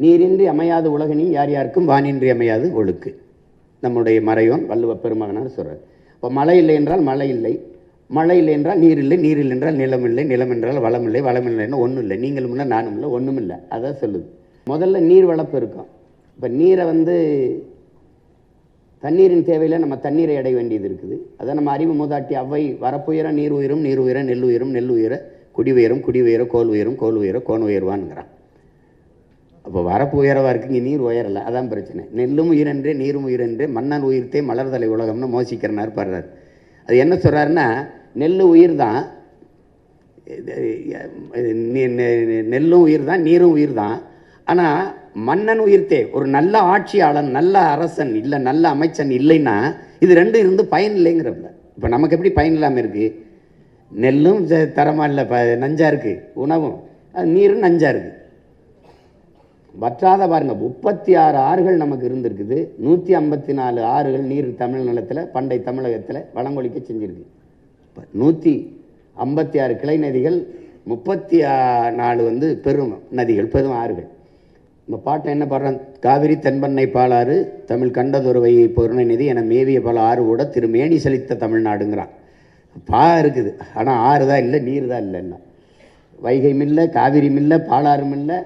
நீரின்றி அமையாது உலகனின் யார் யாருக்கும் வானின்றி அமையாது ஒழுக்கு. நம்முடைய மறையோன் வள்ளுவ பெருமகனார் சொல்கிறார். இப்போ மழை இல்லை என்றால் மழை இல்லை, மழை இல்லை என்றால் நீர் இல்லை, நீர் இல்லை என்றால் நிலம் இல்லை, நிலம் என்றால் வளம் இல்லை, வளம் இல்லைன்னா ஒன்றும் இல்லை, நீங்களும் இல்லை நானும் இல்லை ஒன்றும் இல்லை. அதான் சொல்லுது. முதல்ல நீர் வளர்ப்பு இருக்கும். இப்போ நீரை தண்ணீரின் தேவையில் நம்ம தண்ணீரை அடைய வேண்டியது இருக்குது. அதை நம்ம அறிவு மூதாட்டி அவ்வை வரப்புயர நீர் உயரும், நீர் உயர நெல் உயரும், நெல் உயர குடி உயரும், குடி உயர கோல் உயரும், கோல் உயர கோன் உயர்வான்ங்கிறான். அப்போ வரப்பு உயரவா இருக்கு, இங்கே நீர் உயரலை, அதான் பிரச்சனை. நெல்லும் உயிரென்றே நீரும் உயிரென்றே மன்னன் உயிர்த்தே மலர்தலை உலகம்னு மோசிக்கிறனார் பாடுறார். அது என்ன சொல்கிறாருன்னா, நெல் உயிர் தான், நெல்லும் உயிர் தான், நீரும் உயிர் தான். ஆனால் மன்னன் உயிர்த்தே, ஒரு நல்ல ஆட்சியாளன், நல்ல அரசன் இல்லை, நல்ல அமைச்சன் இல்லைன்னா இது ரெண்டும் இருந்து பயன் இல்லைங்கிறப்ப. இப்போ நமக்கு எப்படி பயன் இல்லாமல் இருக்குது? நெல்லும் தரமாக இல்லை, நஞ்சா இருக்குது, உணவும், நீரும் நஞ்சா இருக்குது. வற்றாத பாருங்க, 36 ஆறுகள் நமக்கு இருந்திருக்குது. 154 ஆறுகள் நீர் தமிழ் நிலத்தில் பண்டை தமிழகத்தில் வளங்கொழிக்க செஞ்சிருக்கு. 156 கிளை நதிகள், 34 பெரும் நதிகள், பெரும் ஆறுகள். நம்ம பாட்டை என்ன பாடுறோம்? காவிரி தென்பண்ணை பாலாறு தமிழ் கண்டதொரு வையை பொருணை நிதி என மேவிய பல ஆறு கூட திருமேனி செழித்த தமிழ்நாடுங்கிறான். இருக்குது, ஆனால் ஆறு தான் இல்லை, நீர் தான் இல்லைன்னா. வைகையும் இல்லை, காவிரியும் இல்லை, பாலாறும் இல்லை,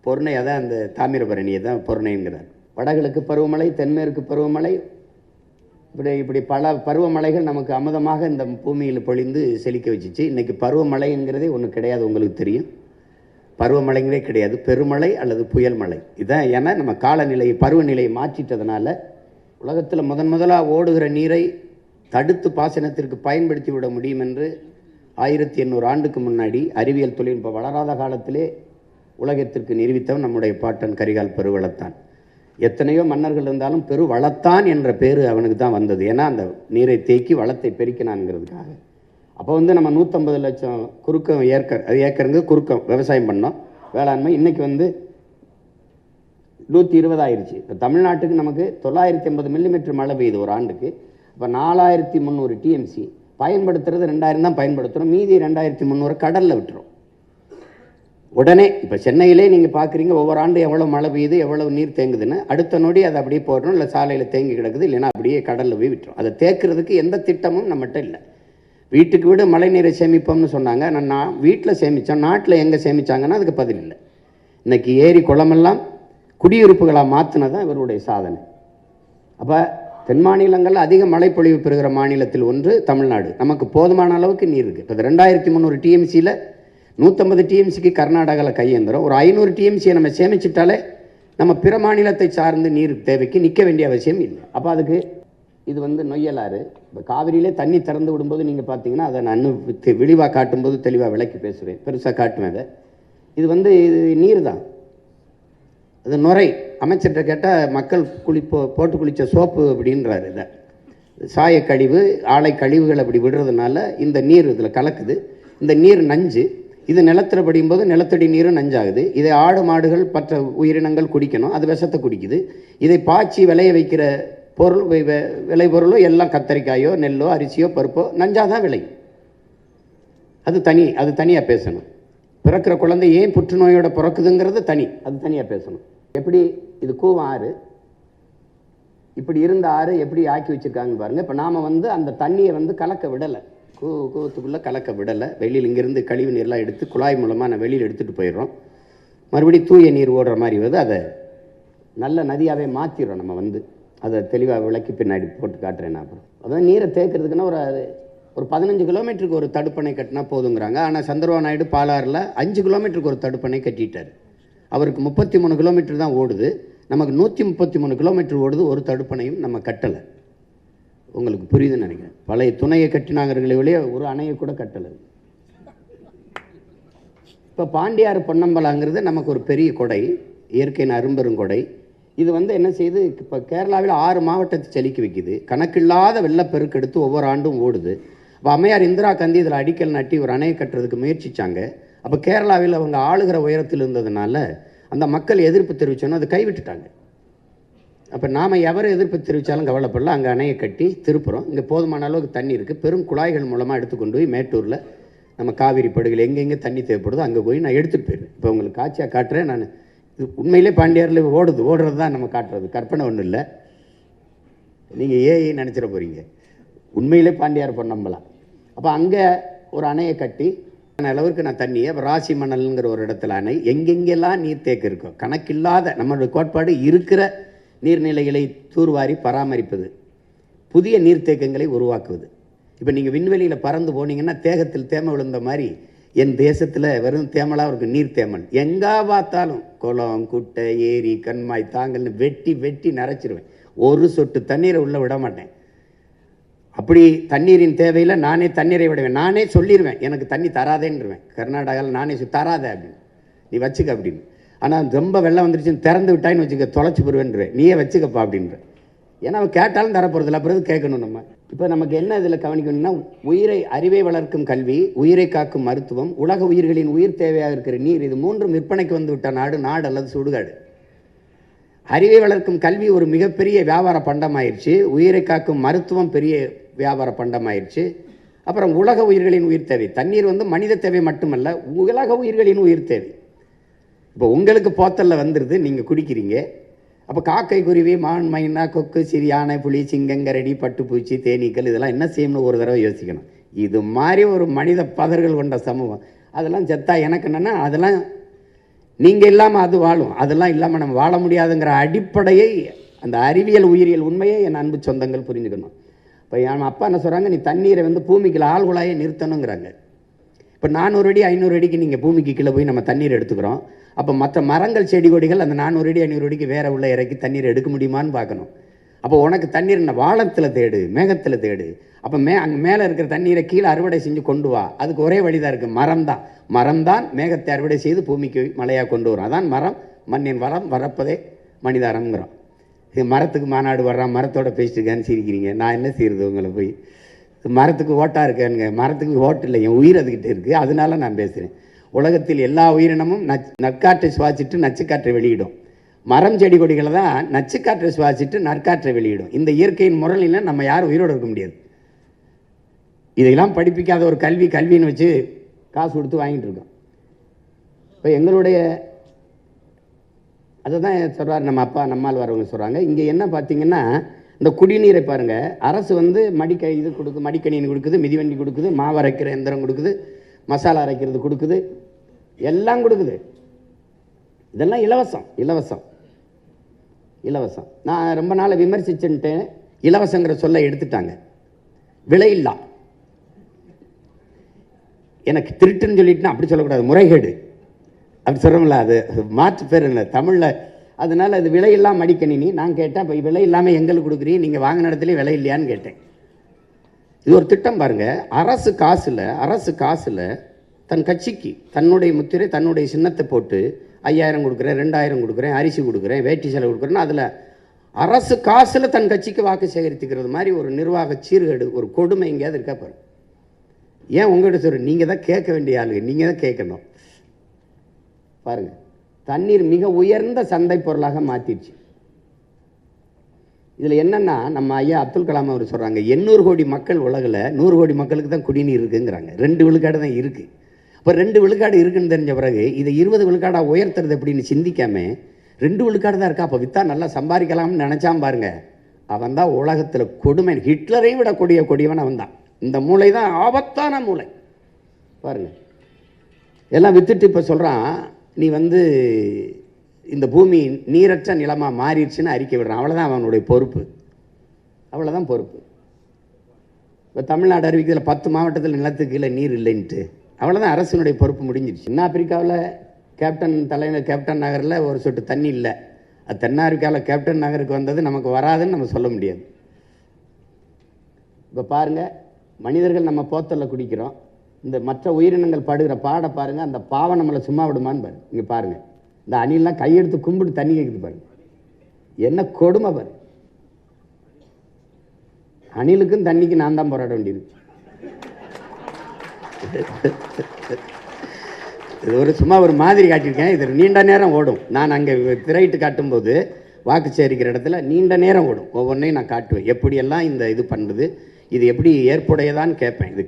பொருணை அதான் அந்த தாமிரபரணியை தான் பொருணைங்கிறார். வடகிழக்கு பருவமழை, தென்மேற்கு பருவமழை, இப்படி பல பருவமழைகள் நமக்கு அமுதமாக இந்த பூமியில் பொழிந்து செழிக்க வச்சிச்சு. இன்றைக்கி பருவமழைங்கிறதே ஒன்று கிடையாது, உங்களுக்கு தெரியும். பருவமழைங்களே கிடையாது, பெருமழை அல்லது புயல் மழை இதான். ஏன்னா நம்ம காலநிலையை பருவநிலையை மாற்றிட்டதுனால உலகத்தில் முதலாக ஓடுகிற நீரை தடுத்து பாசனத்திற்கு பயன்படுத்தி விட முடியும் என்று 1800 ஆண்டுக்கு முன்னாடி அறிவியல் தொழில்நுட்பம் வளராத காலத்திலே உலகத்திற்கு நிரூபித்தவன் நம்முடைய பாட்டன் கரிகால் பெருவளத்தான். எத்தனையோ மன்னர்கள் இருந்தாலும் பெருவளத்தான் என்ற பேர் அவனுக்கு தான் வந்தது. ஏன்னா அந்த நீரை தேக்கி வளத்தை பெருக்கினான்ங்கிறதுக்காக. அப்போ நம்ம 150 லட்சம் குறுக்கம் ஏக்கருங்க குறுக்கம் விவசாயம் பண்ணோம், வேளாண்மை. இன்றைக்கி 120 ஆயிடுச்சு. இப்போ தமிழ்நாட்டுக்கு நமக்கு 980 மில்லிமீட்டர் மழை பெய்யுது ஒரு ஆண்டுக்கு. இப்போ 4300 டிஎம்சி பயன்படுத்துறது 2000 தான் பயன்படுத்துகிறோம், மீதி 2300 கடலில் விட்டுரும் உடனே. இப்போ சென்னையிலே நீங்கள் பார்க்குறீங்க, ஒவ்வொரு ஆண்டு எவ்வளோ மழை பெய்யுது, எவ்வளோ நீர் தேங்குதுன்னு. அடுத்த நொடி அதை அப்படியே போடுறோம், இல்லை சாலையில் தேங்கி கிடக்குது, இல்லைன்னா அப்படியே கடலில் போய் விட்டுரும். அதை தேக்கிறதுக்கு எந்த திட்டமும் நம்மகிட்ட இல்லை. வீட்டுக்கு வீடு மழை நீரை சேமிப்போம்னு சொன்னாங்க. நான் வீட்டில் சேமித்தோம், நாட்டில் எங்கே சேமித்தாங்கன்னா அதுக்கு பதில் இல்லை. இன்றைக்கி ஏரி குளமெல்லாம் குடியிருப்புகளாக மாற்றினதான் இவருடைய சாதனை. அப்போ தென் மாநிலங்களில் அதிக மழைப்பொழிவு பெறுகிற மாநிலத்தில் ஒன்று தமிழ்நாடு. நமக்கு போதுமான அளவுக்கு நீர் இருக்குது. இப்போ 2300 டிஎம்சியில் 150 டிஎம்சிக்கு கர்நாடகாவில் கையேந்திரம். ஒரு 500 டிஎம்சியை நம்ம சேமிச்சிட்டாலே நம்ம பிற மாநிலத்தை சார்ந்து நீர் தேவைக்கு நிற்க வேண்டிய அவசியம் இல்லை. அப்போ அதுக்கு இது நொய்யலாறு. இப்போ காவிரியிலே தண்ணி திறந்து விடும்போது நீங்கள் பார்த்தீங்கன்னா அதை நான் இன்னும் விழிவாக காட்டும்போது தெளிவாக விளக்கி பேசுவேன், பெருசாக காட்டுவேன். அதை இது நீர் தான், அது நுரை. அமைச்சர்கிட்ட கேட்டால் மக்கள் போட்டு குளித்த சோப்பு அப்படின்றாரு. இதை சாயக்கழிவு, ஆலை கழிவுகள் அப்படி விடுறதுனால இந்த நீர் இதில் கலக்குது. இந்த நீர் நஞ்சு. இது நிலத்தில் படியும்போது நிலத்தடி நீரும் நஞ்சாகுது. இதை ஆடு மாடுகள் மற்ற உயிரினங்கள் குடிக்கணும், அது விஷத்தை குடிக்குது. இதை பாய்ச்சி விளைய வைக்கிற பொருள், விளைபொருளோ எல்லாம் கத்தரிக்காயோ நெல்லோ அரிசியோ பருப்போ நஞ்சாதான் விளையும். அது தனியாக பேசணும். பிறக்கிற குழந்தை ஏன் புற்றுநோயோட பிறக்குதுங்கிறது அது தனியாக பேசணும். எப்படி இது கூவம் ஆறு, இப்படி இருந்த ஆறு எப்படி ஆக்கி வச்சுருக்காங்கன்னு பாருங்கள். இப்போ நாம் அந்த தண்ணியை கலக்க விடலை, கூவத்துக்குள்ளே கலக்க விடலை. வெளியில் இங்கேருந்து கழிவு நீர்லாம் எடுத்து குழாய் மூலமாக நான் வெளியில் எடுத்துகிட்டு போயிடுறோம். மறுபடியும் தூய நீர் ஓடுற மாதிரி அதை நல்ல நதியாகவே மாற்றிடுறோம். நம்ம அதை தெளிவாக விளக்கி பின்னாடி போட்டு காட்டுறேன். நான் அப்புறம் அதான் நீரை தேக்கிறதுக்குன்னா ஒரு 15 கிலோமீட்டருக்கு ஒரு தடுப்பணை கட்டினா போதுங்கிறாங்க. ஆனால் சந்திரபாபு நாயுடு பாலாறில் 5 கிலோமீட்டருக்கு ஒரு தடுப்பணை கட்டிட்டார். அவருக்கு 33 கிலோமீட்டர் தான் ஓடுது, நமக்கு 133 கிலோமீட்டர் ஓடுது. ஒரு தடுப்பணையும் நம்ம கட்டலை. உங்களுக்கு புரியுதுன்னு நினைக்கிறேன். பழைய துணையை கட்டினாங்கிறங்களே வெளியே ஒரு அணையை கூட கட்டலை. இப்போ பாண்டியாறு பொன்னம்பலாங்கிறது நமக்கு ஒரு பெரிய கொடை, இயற்கையின் அரும்பெருங்கொடை. இது என்ன செய்யுது? இப்போ கேரளாவில் 6 மாவட்டத்தை செழிக்க வைக்குது. கணக்கில்லாத வெள்ளப்பெருக்கெடுத்து ஒவ்வொரு ஆண்டும் ஓடுது. அப்போ அம்மையார் இந்திரா காந்தி இதில் அடிக்கல் நட்டி ஒரு அணையை கட்டுறதுக்கு முயற்சித்தாங்க. அப்போ கேரளாவில் அவங்க ஆளுகிற உயரத்தில் இருந்ததுனால அந்த மக்கள் எதிர்ப்பு தெரிவித்தோன்னா அதை கைவிட்டுட்டாங்க. அப்போ நாம் எவரை எதிர்ப்பு தெரிவித்தாலும் கவலைப்படல, அங்கே அணையை கட்டி திருப்புறோம். இங்கே போதுமான அளவுக்கு தண்ணி இருக்குது. பெரும் குழாய்கள் மூலமாக எடுத்துக்கொண்டு போய் மேட்டூரில் நம்ம காவிரி படுகையில் எங்கெங்கே தண்ணி தேவைப்படுதோ அங்கே போய் நான் எடுத்துகிட்டு போயிடுவேன். இப்போ உங்களுக்கு காட்சியாக காட்டுறேன். நான் இது உண்மையிலே பாண்டியாரில் ஓடுறது தான் நம்ம காட்டுறது, கற்பனை ஒன்றும் இல்லை. நீங்கள் ஏஐ நினச்சிட போகிறீங்க. உண்மையிலே பாண்டியார் பொன்னம்பலம். அப்போ அங்கே ஒரு அணையை கட்டி அளவுக்கு நான் தண்ணியை ராசி மணல்ங்கிற ஒரு இடத்துல அணை, எங்கெங்கெல்லாம் நீர்த்தேக்கம் இருக்கும் கணக்கில்லாத நம்மளுடைய கோட்பாடு இருக்கிற நீர்நிலைகளை தூர்வாரி பராமரிப்பது, புதிய நீர்த்தேக்கங்களை உருவாக்குவது. இப்போ நீங்கள் விண்வெளியில் பறந்து போனீங்கன்னா தேகத்தில் தேம விழுந்த மாதிரி என் தேசத்தில் வெறும் தேமலாக இருக்கும். நீர் தேமல் எங்கே பார்த்தாலும் குளம், குட்டை, ஏரி, கண்மாய், தாங்கல்னு வெட்டி வெட்டி நிறைச்சிருவேன். ஒரு சொட்டு தண்ணீரை உள்ளே விட மாட்டேன். அப்படி தண்ணீரின் தேவையில் நானே தண்ணீரை விடுவேன். நானே சொல்லிடுவேன் எனக்கு தண்ணி தராதேன்றுவேன். கர்நாடகாவில் நானே தராத அப்படின்னு, நீ வச்சுக்க அப்படின்னு. ஆனால் ரொம்ப வெள்ளம் வந்துருச்சுன்னு திறந்து விட்டாயின்னு வச்சுக்க, தொலைச்சி போடுவேன்றேன். நீயே வச்சுக்கப்பா அப்படின்ற. ஏன்னா அவன் கேட்டாலும் தரப்போகிறதில்ல, அப்புறம் கேட்கணும் நம்ம. இப்போ நமக்கு என்ன இதில் கவனிக்கணும்னா, அறிவை வளர்க்கும் கல்வி, உயிரை காக்கும் மருத்துவம், உலக உயிர்களின் உயிர் தேவையாக இருக்கிற நீர், இது மூன்றும் விற்பனைக்கு வந்து விட்ட நாடு அல்லது சுடுகாடு. அறிவை வளர்க்கும் கல்வி ஒரு மிகப்பெரிய வியாபார பண்டமாயிருச்சு. உயிரை காக்கும் மருத்துவம் பெரிய வியாபார பண்டமாயிருச்சு. அப்புறம் உலக உயிர்களின் உயிர் தேவை. தண்ணீர் வந்து மனித தேவை மட்டுமல்ல, உலக உயிர்களின் உயிர் தேவை. இப்போ உங்களுக்கு போத்தலில் வந்துடுது, நீங்கள் குடிக்கிறீங்க. அப்போ காக்கை, குருவி, மான், மைனா, கொக்கு, சிறு, யானை, புலி, சிங்கங்கரடி, பட்டுப்பூச்சி, தேனீக்கள் இதெல்லாம் என்ன செய்யணும்னு ஒரு தடவை யோசிக்கணும். இது மாதிரி ஒரு மனித பதர்கள் கொண்ட சமூகம், அதெல்லாம் செத்தா எனக்கு என்னென்னா, அதெல்லாம் நீங்கள் இல்லாமல் அது வாழும், அதெல்லாம் இல்லாமல் நம்ம வாழ முடியாதுங்கிற அடிப்படையை, அந்த அறிவியல் உயிரியல் உண்மையை என் அன்பு சொந்தங்கள் புரிஞ்சுக்கணும். இப்போ என் அப்பா என்ன சொல்கிறாங்க, நீ தண்ணீரை வந்து பூமிக்கு ஆழ்குழாயை நிறுத்தணுங்கிறாங்க. இப்போ 400 அடி 500 அடிக்கு நீங்கள் பூமிக்கு கீழே போய் நம்ம தண்ணீர் எடுத்துக்கிறோம். அப்போ மற்ற மரங்கள், செடி, கொடிகள் அந்த 400 அடி 500 அடிக்கு வேற உள்ள இறக்கி தண்ணீர் எடுக்க முடியுமான்னு பார்க்கணும். அப்போ உனக்கு தண்ணீர் என்ன வானத்தில் தேடு, மேகத்தில் தேடு. அப்போ அங்கே மேலே இருக்கிற தண்ணீரை கீழே அறுவடை செஞ்சு கொண்டு வா. அதுக்கு ஒரே வழிதான் இருக்குது, மரம் தான் மேகத்தை அறுவடை செய்து பூமிக்கு மழையாக கொண்டு வரும். அதான் மரம், மண்ணின் வரம், வரப்பதே மனிதாரம்ங்கிறோம். இது மரத்துக்கு மாநாடு வர்றான், மரத்தோட பேசிட்டுருக்கான்னு சிரிக்கிறீங்க. நான் என்ன செய்கிறது உங்களை போய்? மரத்துக்கு ஓட்டாக இருக்கேனுங்க. மரத்துக்கு ஓட்டு இல்லை, என் உயிர் அதுக்கிட்ட இருக்குது, அதனால நான் பேசுகிறேன். உலகத்தில் எல்லா உயிரினமும் நற்காற்றை சுவாசிட்டு நச்சுக்காற்றை வெளியிடும். மரம், செடி, கொடிகளை தான் நச்சுக்காற்றை சுவாசிட்டு நற்காற்றை வெளியிடும். இந்த இயற்கையின் முறையில் நம்ம யாரும் உயிரோடு இருக்க முடியாது. இதையெல்லாம் படிப்பிக்காத ஒரு கல்வின்னு வச்சு காசு கொடுத்து வாங்கிட்டு இருக்கோம். இப்போ எங்களுடைய அதை தான் சொல்கிறார் நம்ம அப்பா, நம்மால் வரவங்க சொல்கிறாங்க. இங்கே என்ன பார்த்தீங்கன்னா, இந்த குடிநீரை பாருங்கள், அரசு வந்து இது கொடுக்குது, மடிக்கணினி கொடுக்குது, மிதிவண்டி கொடுக்குது, மாவு அரைக்கிற எந்திரம் கொடுக்குது, மசாலா அரைக்கிறது கொடுக்குது, எல்லாம் கொடுக்குது. இதெல்லாம் இலவசம். நான் ரொம்ப நாளை விமர்சிச்சுட்டு இலவசங்கிற சொல்ல எடுத்துட்டாங்க. விலையில்லா. எனக்கு திருட்டுன்னு சொல்லிட்டுனா அப்படி சொல்லக்கூடாது, முறைகேடு அப்படி சொல்கிறோம்ல, அது மாற்று பேர் இல்லை தமிழில். அதனால் அது விலையில்லா மடிக்கணினி. நான் கேட்டேன், இப்போ விலை இல்லாமல் எங்களுக்கு கொடுக்குறீங்க, நீங்கள் வாங்கின இடத்துல விலை இல்லையான்னு கேட்டேன். இது ஒரு திட்டம் பாருங்கள். அரசு காசில் தன் கட்சிக்கு தன்னுடைய முத்திரை, தன்னுடைய சின்னத்தை போட்டு 5000 கொடுக்குறேன், 2000 கொடுக்குறேன், அரிசி கொடுக்குறேன், வேட்டி செலவு கொடுக்குறேன்னு அதில் அரசு காசில் தன் கட்சிக்கு வாக்கு சேகரித்துக்கிறது மாதிரி ஒரு நிர்வாக சீர்கேடு, ஒரு கொடுமை எங்கேயாவது இருக்கா பாரு. ஏன் உங்கள்கிட்ட சொல்கிறேன், நீங்கள் தான் கேட்க வேண்டிய ஆளுங்க, நீங்கள் தான் கேட்கணும். பாருங்கள், தண்ணீர் மிக உயர்ந்த சந்தை பொருளாக மாற்றிடுச்சு. இதில் என்னென்னா, நம்ம ஐயா அப்துல் கலாம் அவர் சொல்கிறாங்க, 800 கோடி மக்கள் உலகில் 100 கோடி மக்களுக்கு தான் குடிநீர் இருக்குங்கிறாங்க. 2 விழுக்காடு தான் இருக்குது. இப்போ 2 விழுக்காடு இருக்குன்னு தெரிஞ்ச பிறகு இதை 20 விழுக்காடாக உயர்த்துறது எப்படின்னு சிந்திக்காம 2 விழுக்காடு தான் இருக்கா, அப்போ விற்றா நல்லா சம்பாதிக்கலாம்னு நினச்சான் பாருங்க. அவன் தான் உலகத்தில் கொடுமை, ஹிட்லரை விட கொடியவன் அவன் தான். இந்த மூளை தான் ஆபத்தான மூளை பாருங்கள். எல்லாம் விற்றுட்டு இப்போ சொல்கிறான், நீ வந்து இந்த பூமி நீரற்ற நிலமாக மாறிடுச்சுன்னு அறிக்கை விடுறான். அவ்வளோதான் அவனுடைய பொறுப்பு, அவ்வளோதான் பொறுப்பு. இப்போ தமிழ்நாடு அறிவிக்கிறதுல 10 மாவட்டத்தில் நிலத்துக்கு கீழே நீர் இல்லைன்ட்டு, அவ்வளோதான் அரசினுடைய பொறுப்பு முடிஞ்சிருச்சு. தென்னாப்பிரிக்காவில் கேப்டன் நகரில் ஒரு சொட்டு தண்ணி இல்லை. அது தென்னாப்பிரிக்காவில் கேப்டன் நகருக்கு வந்தது நமக்கு வராதுன்னு நம்ம சொல்ல முடியாது. இப்போ பாருங்கள், மனிதர்கள் நம்ம போத்தலில் குடிக்கிறோம், இந்த மற்ற உயிரினங்கள் படுகிற பாருங்கள், அந்த பாவம் நம்மளை சும்மா விடுமான்னு பாருங்க. இங்கே பாருங்கள், இந்த அணிலாம் கையெடுத்து கும்பிட்டு தண்ணி கேட்குது பாருங்க, என்ன கொடுமை பாரு. அணிலுக்கும் தண்ணிக்கு நான் தான் போராட வேண்டியது. இது ஒரு சும்மா ஒரு மாதிரி காட்டியிருக்கேன். இது நீண்ட நேரம் ஓடும். நான் அங்கே திரையிட்டு காட்டும்போது வாக்கு சேரிக்கிற இடத்துல நீண்ட நேரம் ஓடும். ஒவ்வொன்றையும் நான் காட்டுவேன், எப்படியெல்லாம் இந்த இது பண்ணுறது, இது எப்படி ஏற்புடையதான்னு கேட்பேன். இது